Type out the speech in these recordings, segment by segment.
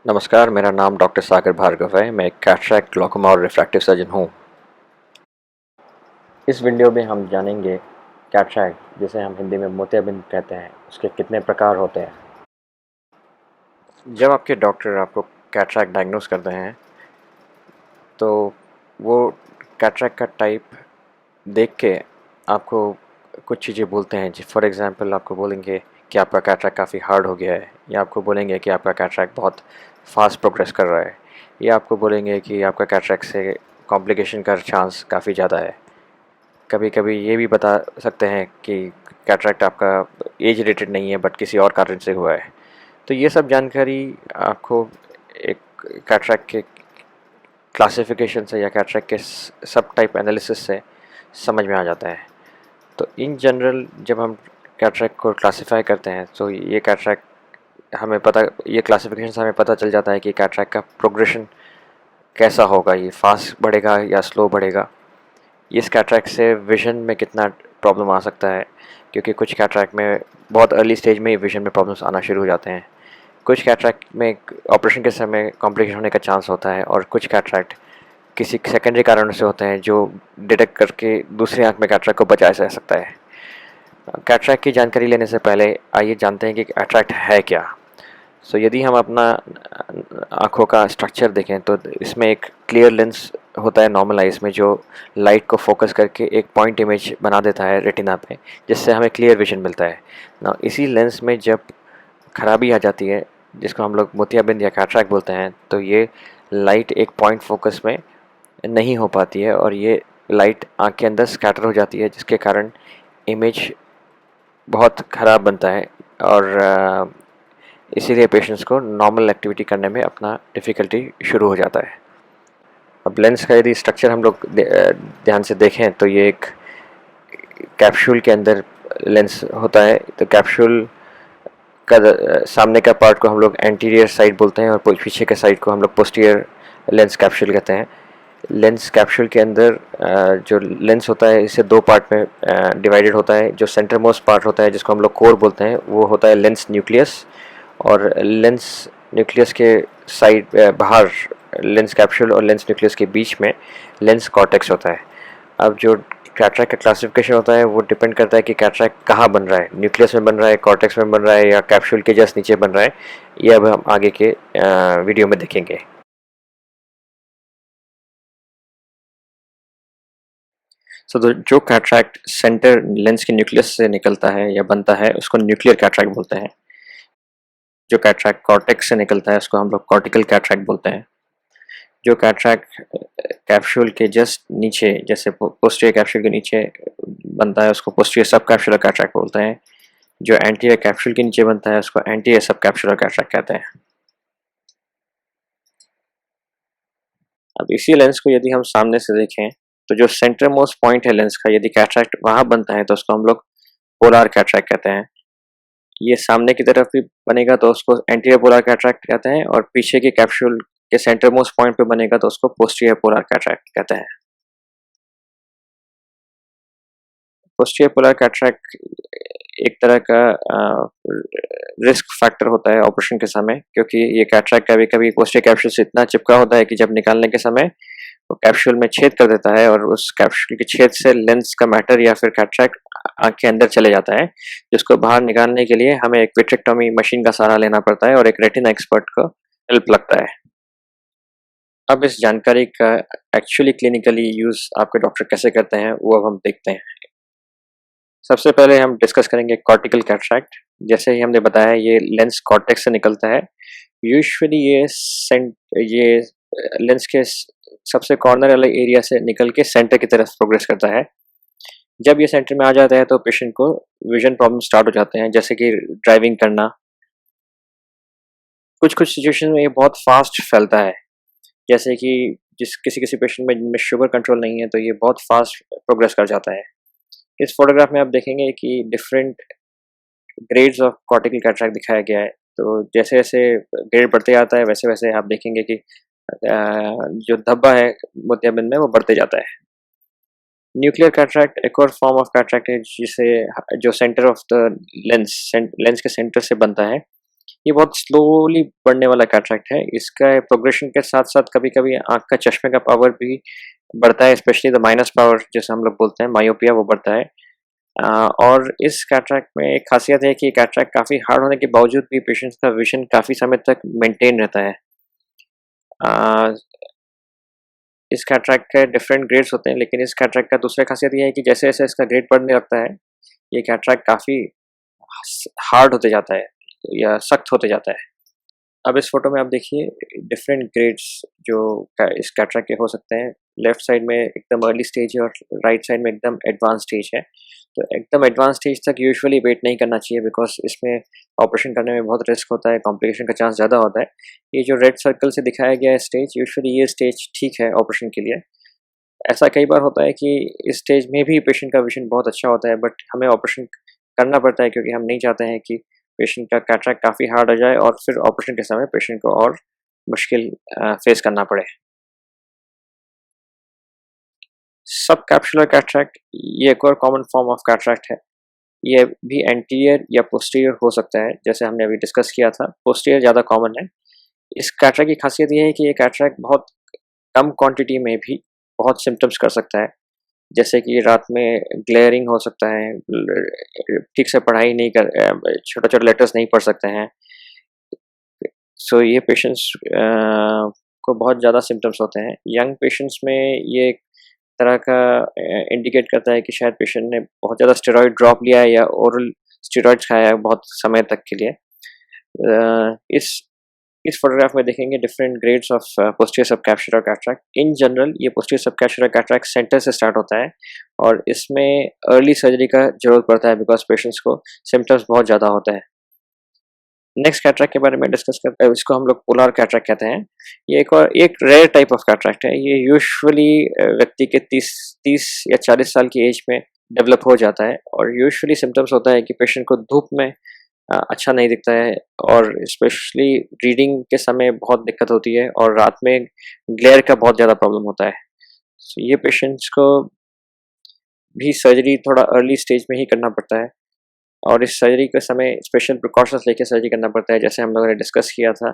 नमस्कार, मेरा नाम डॉक्टर सागर भार्गव है। मैं एक कैटरैक्ट, ग्लॉकोमा और रिफ्रैक्टिव सर्जन हूँ। इस वीडियो में हम जानेंगे कैटरैक्ट, जिसे हम हिंदी में मोतियाबिंद कहते हैं, उसके कितने प्रकार होते हैं। जब आपके डॉक्टर आपको कैटरैक्ट डायग्नोस करते हैं तो वो कैटरैक्ट का टाइप देख के आपको कुछ चीज़ें बोलते हैं। फॉर एग्ज़ाम्पल आपको बोलेंगे कि आपका कैटरैक्ट काफ़ी हार्ड हो गया है, या आपको बोलेंगे कि आपका कैटरैक्ट बहुत फास्ट प्रोग्रेस कर रहा है, या आपको बोलेंगे कि आपका कैटरैक्ट से कॉम्प्लिकेशन का चांस काफ़ी ज़्यादा है। कभी कभी ये भी बता सकते हैं कि कैटरैक्ट आपका एज रिलेटेड नहीं है बट किसी और कारण से हुआ है। तो ये सब जानकारी आपको एक कैटरैक्ट के क्लासिफिकेशन से या कैटरैक्ट के सब टाइप एनालिसिस से समझ में आ जाता है। तो इन जनरल जब हम कैटरैक्ट को क्लासिफाई करते हैं तो ये क्लासिफिकेशन से हमें पता चल जाता है कि कैटरैक्ट का प्रोग्रेशन कैसा होगा, ये फास्ट बढ़ेगा या स्लो बढ़ेगा। इस कैटरैक्ट से विज़न में कितना प्रॉब्लम आ सकता है, क्योंकि कुछ कैटरैक्ट में बहुत अर्ली स्टेज में ही विज़न में प्रॉब्लम्स आना शुरू हो जाते हैं। कुछ कैटरैक्ट में ऑपरेशन के समय कॉम्प्लिकेशन होने का चांस होता है, और कुछ कैटरैक्ट किसी सेकेंडरी कारणों से होते हैं जो डिटेक्ट करके दूसरी आंख में कैटरैक्ट को बचाया जा सकता है। कैटरैक्ट की जानकारी लेने से पहले आइए जानते हैं कि कैटरैक्ट है क्या। यदि हम अपना आँखों का स्ट्रक्चर देखें तो इसमें एक क्लियर लेंस होता है नॉर्मल आइज़ में, जो लाइट को फोकस करके एक पॉइंट इमेज बना देता है रेटिना पे, जिससे हमें क्लियर विजन मिलता है ना। इसी लेंस में जब खराबी आ जाती है, जिसको हम लोग मोतियाबिंद या कैटरैक्ट बोलते हैं, तो ये लाइट एक पॉइंट फोकस में नहीं हो पाती है और ये लाइट आँख के अंदर स्कैटर हो जाती है, जिसके कारण इमेज बहुत ख़राब बनता है, और इसीलिए पेशेंट्स को नॉर्मल एक्टिविटी करने में अपना डिफ़िकल्टी शुरू हो जाता है। अब लेंस का यदि स्ट्रक्चर हम लोग ध्यान से देखें तो ये एक कैप्सूल के अंदर लेंस होता है। तो कैप्सूल का सामने का पार्ट को हम लोग एंटीरियर साइड बोलते हैं, और पीछे के साइड को हम लोग पोस्टीरियर लेंस कैप्सूल कहते हैं। लेंस कैप्सूल के अंदर जो लेंस होता है इसे दो पार्ट में डिवाइडेड होता है। जो सेंटर मोस्ट पार्ट होता है, जिसको हम लोग कोर बोलते हैं, वो होता है लेंस न्यूक्लियस, और लेंस न्यूक्लियस के साइड बाहर लेंस कैप्सूल और लेंस न्यूक्लियस के बीच में लेंस कॉर्टेक्स होता है। अब जो कैटरैक्ट का क्लासिफिकेशन होता है वो डिपेंड करता है कि कैटरैक्ट कहाँ बन रहा है, न्यूक्लियस में बन रहा है, कॉर्टेक्स में बन रहा है, या कैप्सूल के जस्ट नीचे बन रहा है। ये अब हम आगे के वीडियो में देखेंगे। जो कैटरैक्ट सेंटर लेंस के न्यूक्लियस से निकलता है या बनता है उसको न्यूक्लियर कैटरैक्ट बोलते हैं। जो कैटरैक्ट कॉर्टेक्स से निकलता है उसको हम लोग कॉर्टिकल कैटरैक्ट बोलते हैं। जो कैटरैक्ट कैप्सूल के जस्ट नीचे, जैसे पोस्टीरियर कैप्सूल के नीचे बनता है, उसको पोस्टीरियर सब कैप्सूलर कैटरैक्ट बोलते हैं। जो एंटीरियर कैप्सूल के नीचे बनता है उसको एंटीरियर सब कैप्सूलर कैटरैक्ट कहते हैं। अब इसी लेंस को यदि हम सामने से देखें तो जो सेंटर मोस्ट पॉइंट है लेंस का, यदि कैटरैक्ट वहां बनता है तो उसको हम लोग पोलर कैटरैक्ट कहते हैं। ये सामने की तरफ भी बनेगा तो उसको एंटीरियर पोलर कैटरैक्ट कहते हैं, और पीछे के कैप्सूल के सेंटर मोस्ट पॉइंट पे बनेगा तो उसको पोस्टीरियर पोलर कैटरैक्ट कहते हैं। पोस्टीरियर पोलर कैटरैक्ट एक तरह का रिस्क फैक्टर होता है ऑपरेशन के समय, क्योंकि ये कैटरैक्ट कभी कभी पोस्टीरियर कैप्सूल से इतना चिपका होता है कि जब निकालने के समय वो कैप्सूल में छेद कर देता है, और उस कैप्सूल के छेद से लेंस का मैटर या फिर कैटरैक्ट आँख के अंदर चले जाता है, जिसको बाहर निकालने के लिए हमें एक विट्रेक्टोमी मशीन का सहारा लेना पड़ता है और एक रेटिना एक्सपर्ट को हेल्प लगता है। अब इस जानकारी का एक्चुअली क्लिनिकली यूज़ आपके डॉक्टर कैसे करते हैं वो अब हम देखते हैं। सबसे पहले हम डिस्कस करेंगे कॉर्टिकल कैटरैक्ट। जैसे ही हमने बताया, ये लेंस कॉर्टेक्स से निकलता है। यूजुअली ये लेंस के सबसे कॉर्नर वाले एरिया से निकल के सेंटर की तरफ प्रोग्रेस करता है। जब ये सेंटर में आ जाता है तो पेशेंट को विजन प्रॉब्लम स्टार्ट हो जाते हैं, जैसे कि ड्राइविंग करना। कुछ कुछ सिचुएशन में ये बहुत फास्ट फैलता है, जैसे कि जिस किसी किसी पेशेंट में जिनमें शुगर कंट्रोल नहीं है तो ये बहुत फास्ट प्रोग्रेस कर जाता है। इस फोटोग्राफ में आप देखेंगे कि different grades of cortical cataract दिखाया गया है। तो जैसे जैसे ग्रेड बढ़ते जाता है वैसे वैसे आप देखेंगे कि जो धब्बा है मोतियाबिंद में वो बढ़ते जाता है। न्यूक्लियर कैटरैक्ट एक और फॉर्म ऑफ कैटरैक्ट है, जिसे जो सेंटर ऑफ द लेंस के सेंटर से बनता है। ये बहुत स्लोली बढ़ने वाला कैटरैक्ट है। इसका प्रोग्रेशन के साथ-साथ कभी-कभी आँख का चश्मे का पावर भी बढ़ता है, स्पेशली द माइनस पावर जैसे हम लोग बोलते हैं, मायोपिया वो बढ़ता है। और इस कैटरैक्ट में एक ख़ासियत है कि कैटरैक्ट काफ़ी हार्ड होने के बावजूद भी पेशेंट्स का विज़न काफ़ी समय तक मेंटेन रहता है। अ, इस कैटरैक्ट के डिफरेंट ग्रेड्स होते हैं, लेकिन इस कैटरैक्ट का दूसरा ख़ासियत ये है कि जैसे-जैसे इसका ग्रेड बढ़ने लगता है, ये कैटरैक्ट काफ़ी हार्ड होते जाता है या सख्त होते जाता है। अब इस फोटो में आप देखिए डिफरेंट ग्रेड्स जो इस कैटरैक्ट के हो सकते हैं। लेफ्ट साइड में एकदम अर्ली स्टेज है और राइट साइड में एकदम एडवांस स्टेज है। तो एकदम एडवांस स्टेज तक यूजुअली वेट नहीं करना चाहिए, बिकॉज इसमें ऑपरेशन करने में बहुत रिस्क होता है, कॉम्प्लिकेशन का चांस ज़्यादा होता है। ये जो रेड सर्कल से दिखाया गया है स्टेज, यूजुअली ये स्टेज ठीक है ऑपरेशन के लिए। ऐसा कई बार होता है कि इस स्टेज में भी पेशेंट का विजन बहुत अच्छा होता है, बट हमें ऑपरेशन करना पड़ता है क्योंकि हम नहीं चाहते हैं कि पेशेंट का कैटरैक्ट काफ़ी हार्ड हो जाए और फिर ऑपरेशन के समय पेशेंट को और मुश्किल फेस करना पड़े। सब कैप्सुलर कैटरैक्ट ये एक और कॉमन फॉर्म ऑफ कैटरैक्ट है। ये भी एंटीरियर या पोस्टीरियर हो सकता है, जैसे हमने अभी डिस्कस किया था। पोस्टीरियर ज़्यादा कॉमन है। इस कैटरैक्ट की खासियत ये है कि ये कैटरैक्ट बहुत कम क्वांटिटी में भी बहुत सिम्टम्स कर सकता है, जैसे कि रात में ग्लेयरिंग हो सकता है, ठीक से पढ़ाई नहीं कर, छोटे-छोटे लेटर्स नहीं पढ़ सकते हैं। सो ये पेशेंट्स को बहुत ज़्यादा सिम्टम्स होते हैं। यंग पेशेंट्स में ये एक तरह का इंडिकेट करता है कि शायद पेशेंट ने बहुत ज़्यादा स्टेरॉइड ड्रॉप लिया है या ओरल स्टेरॉइड्स खाया है बहुत समय तक के लिए। इस फोटोग्राफ में देखेंगे different grades of posterior subcapsular cataract. In general ये पोस्टीरियर सबकैप्सुलर कैटरैक्ट सेंटर से स्टार्ट होता है और इसमें अर्ली सर्जरी का जरूरत पड़ता है, बिकॉज पेशेंट्स को सिम्टम्स बहुत ज़्यादा होते हैं। नेक्स्ट कैटरैक्ट के बारे में डिस्कस करते हैं, इसको हम लोग पोलर कैटरैक्ट कहते हैं। ये एक रेयर टाइप ऑफ कैटरैक्ट है। ये यूजुअली व्यक्ति के 30 या 40 साल की एज में डेवलप हो जाता है और यूजुअली सिम्टम्स होता है कि पेशेंट को धूप में अच्छा नहीं दिखता है और स्पेशली रीडिंग के समय बहुत दिक्कत होती है और रात में ग्लेयर का बहुत ज़्यादा प्रॉब्लम होता है। So, ये पेशेंट्स को भी सर्जरी थोड़ा अर्ली स्टेज में ही करना पड़ता है और इस सर्जरी के समय स्पेशल प्रिकॉशंस लेके सर्जरी करना पड़ता है, जैसे हम लोगों ने डिस्कस किया था।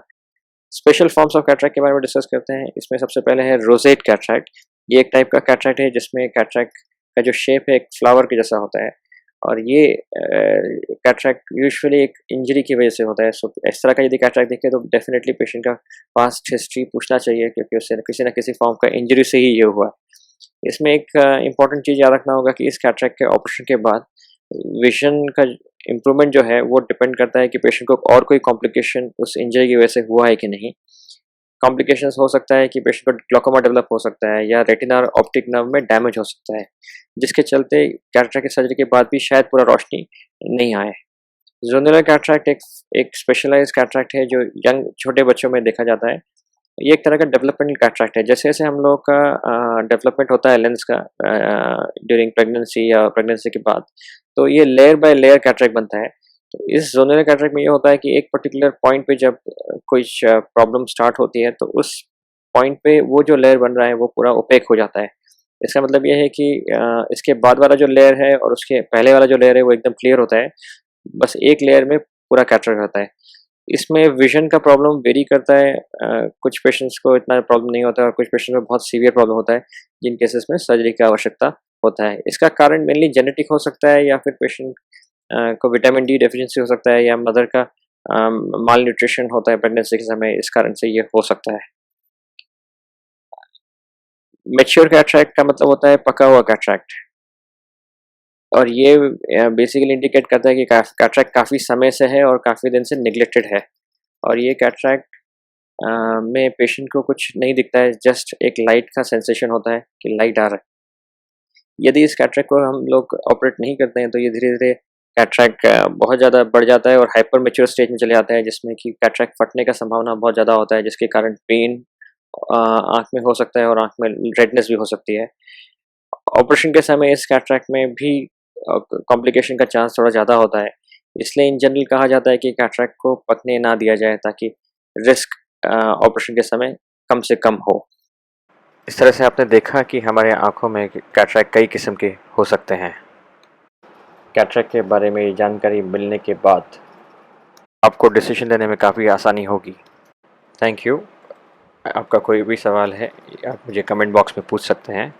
स्पेशल फॉर्म्स ऑफ कैटरैक्ट के बारे में डिस्कस करते हैं। इसमें सबसे पहले है रोजेट कैटरैक्ट। ये एक टाइप का कैटरैक्ट है जिसमें कैटरैक्ट का जो शेप है एक फ्लावर के जैसा होता है और ये कैटरैक्ट यूजुअली एक इंजरी की वजह से होता है। सो इस तरह का यदि कैटरैक्ट दिखे तो डेफिनेटली पेशेंट का पास्ट हिस्ट्री पूछना चाहिए, क्योंकि उससे किसी न किसी फॉर्म का इंजरी से ही ये हुआ। इसमें एक इम्पॉर्टेंट चीज़ याद रखना होगा कि इस कैटरैक्ट के ऑपरेशन के बाद विजन का इम्प्रूवमेंट जो है वो डिपेंड करता है कि पेशेंट को और कोई कॉम्प्लिकेशन उस इंजरी की वजह से हुआ है कि नहीं। कॉम्प्लिकेशंस हो सकता है कि पेशेंट को ग्लूकोमा डेवलप हो सकता है या रेटिना और ऑप्टिक नर्व में डैमेज हो सकता है, जिसके चलते कैटरैक्ट की सर्जरी के बाद भी शायद पूरा रोशनी नहीं आए। ज़ोनुलर कैटरैक्ट एक स्पेशलाइज्ड कैटरैक्ट है जो यंग छोटे बच्चों में देखा जाता है। ये एक तरह का डेवलपमेंटल कैटरैक्ट है। जैसे-जैसे हम लोग का डेवलपमेंट होता है लेंस का ड्यूरिंग प्रेगनेंसी या प्रेगनेंसी के बाद, तो ये लेयर बाय लेयर कैटरैक्ट बनता है। तो इस ज़ोनुलर कैटरैक्ट में ये होता है कि एक पर्टिकुलर पॉइंट पे जब कुछ प्रॉब्लम स्टार्ट होती है, तो उस पॉइंट पे वो जो लेयर बन रहा है वो पूरा ओपेक हो जाता है। इसका मतलब ये है कि इसके बाद वाला जो लेयर है और उसके पहले वाला जो लेयर है वो एकदम क्लियर होता है। बस एक लेयर में पूरा कैटरैक्ट रहता है। इसमें विज़न का प्रॉब्लम वेरी करता है। कुछ पेशेंट्स को इतना प्रॉब्लम नहीं होता है और कुछ पेशेंट्स में बहुत सीवियर प्रॉब्लम होता है, जिन केसेस में सर्जरी की आवश्यकता होता है। इसका कारण मेनली जेनेटिक हो सकता है या फिर पेशेंट को विटामिन डी डेफिशिएंसी हो सकता है या मदर का माल न्यूट्रिशन होता है प्रेगनेंसी के समय, इस कारण से ये हो सकता है। मैच्योर कैटरैक्ट का मतलब होता है पका हुआ कैटरैक्ट और ये बेसिकली इंडिकेट करता है कि कैटरैक्ट काफ़ी समय से है और काफ़ी दिन से नेग्लेक्टेड है और ये कैटरैक्ट में पेशेंट को कुछ नहीं दिखता है, जस्ट एक लाइट का सेंसेशन होता है कि लाइट आ रहा है। यदि इस कैटरैक्ट को हम लोग ऑपरेट नहीं करते हैं तो ये धीरे-धीरे कैटरैक्ट बहुत ज़्यादा बढ़ जाता है और हाइपर मैच्योर स्टेज में चले जाता है, जिसमें कि कैटरैक्ट फटने का संभावना बहुत ज़्यादा होता है, जिसके कारण पेन आँख में हो सकता है और आँख में रेडनेस भी हो सकती है। ऑपरेशन के समय इस कैटरैक्ट में भी कॉम्प्लिकेशन का चांस थोड़ा ज़्यादा होता है। इसलिए इन जनरल कहा जाता है कि कैटरैक्ट को पकने ना दिया जाए ताकि रिस्क ऑपरेशन के समय कम से कम हो। इस तरह से आपने देखा कि हमारे आँखों में कैटरैक्ट कई किस्म के हो सकते हैं। कैटरैक्ट के बारे में जानकारी मिलने के बाद आपको डिसीजन लेने में काफ़ी आसानी होगी। Thank you. आपका कोई भी सवाल है आप मुझे कमेंट बॉक्स में पूछ सकते हैं।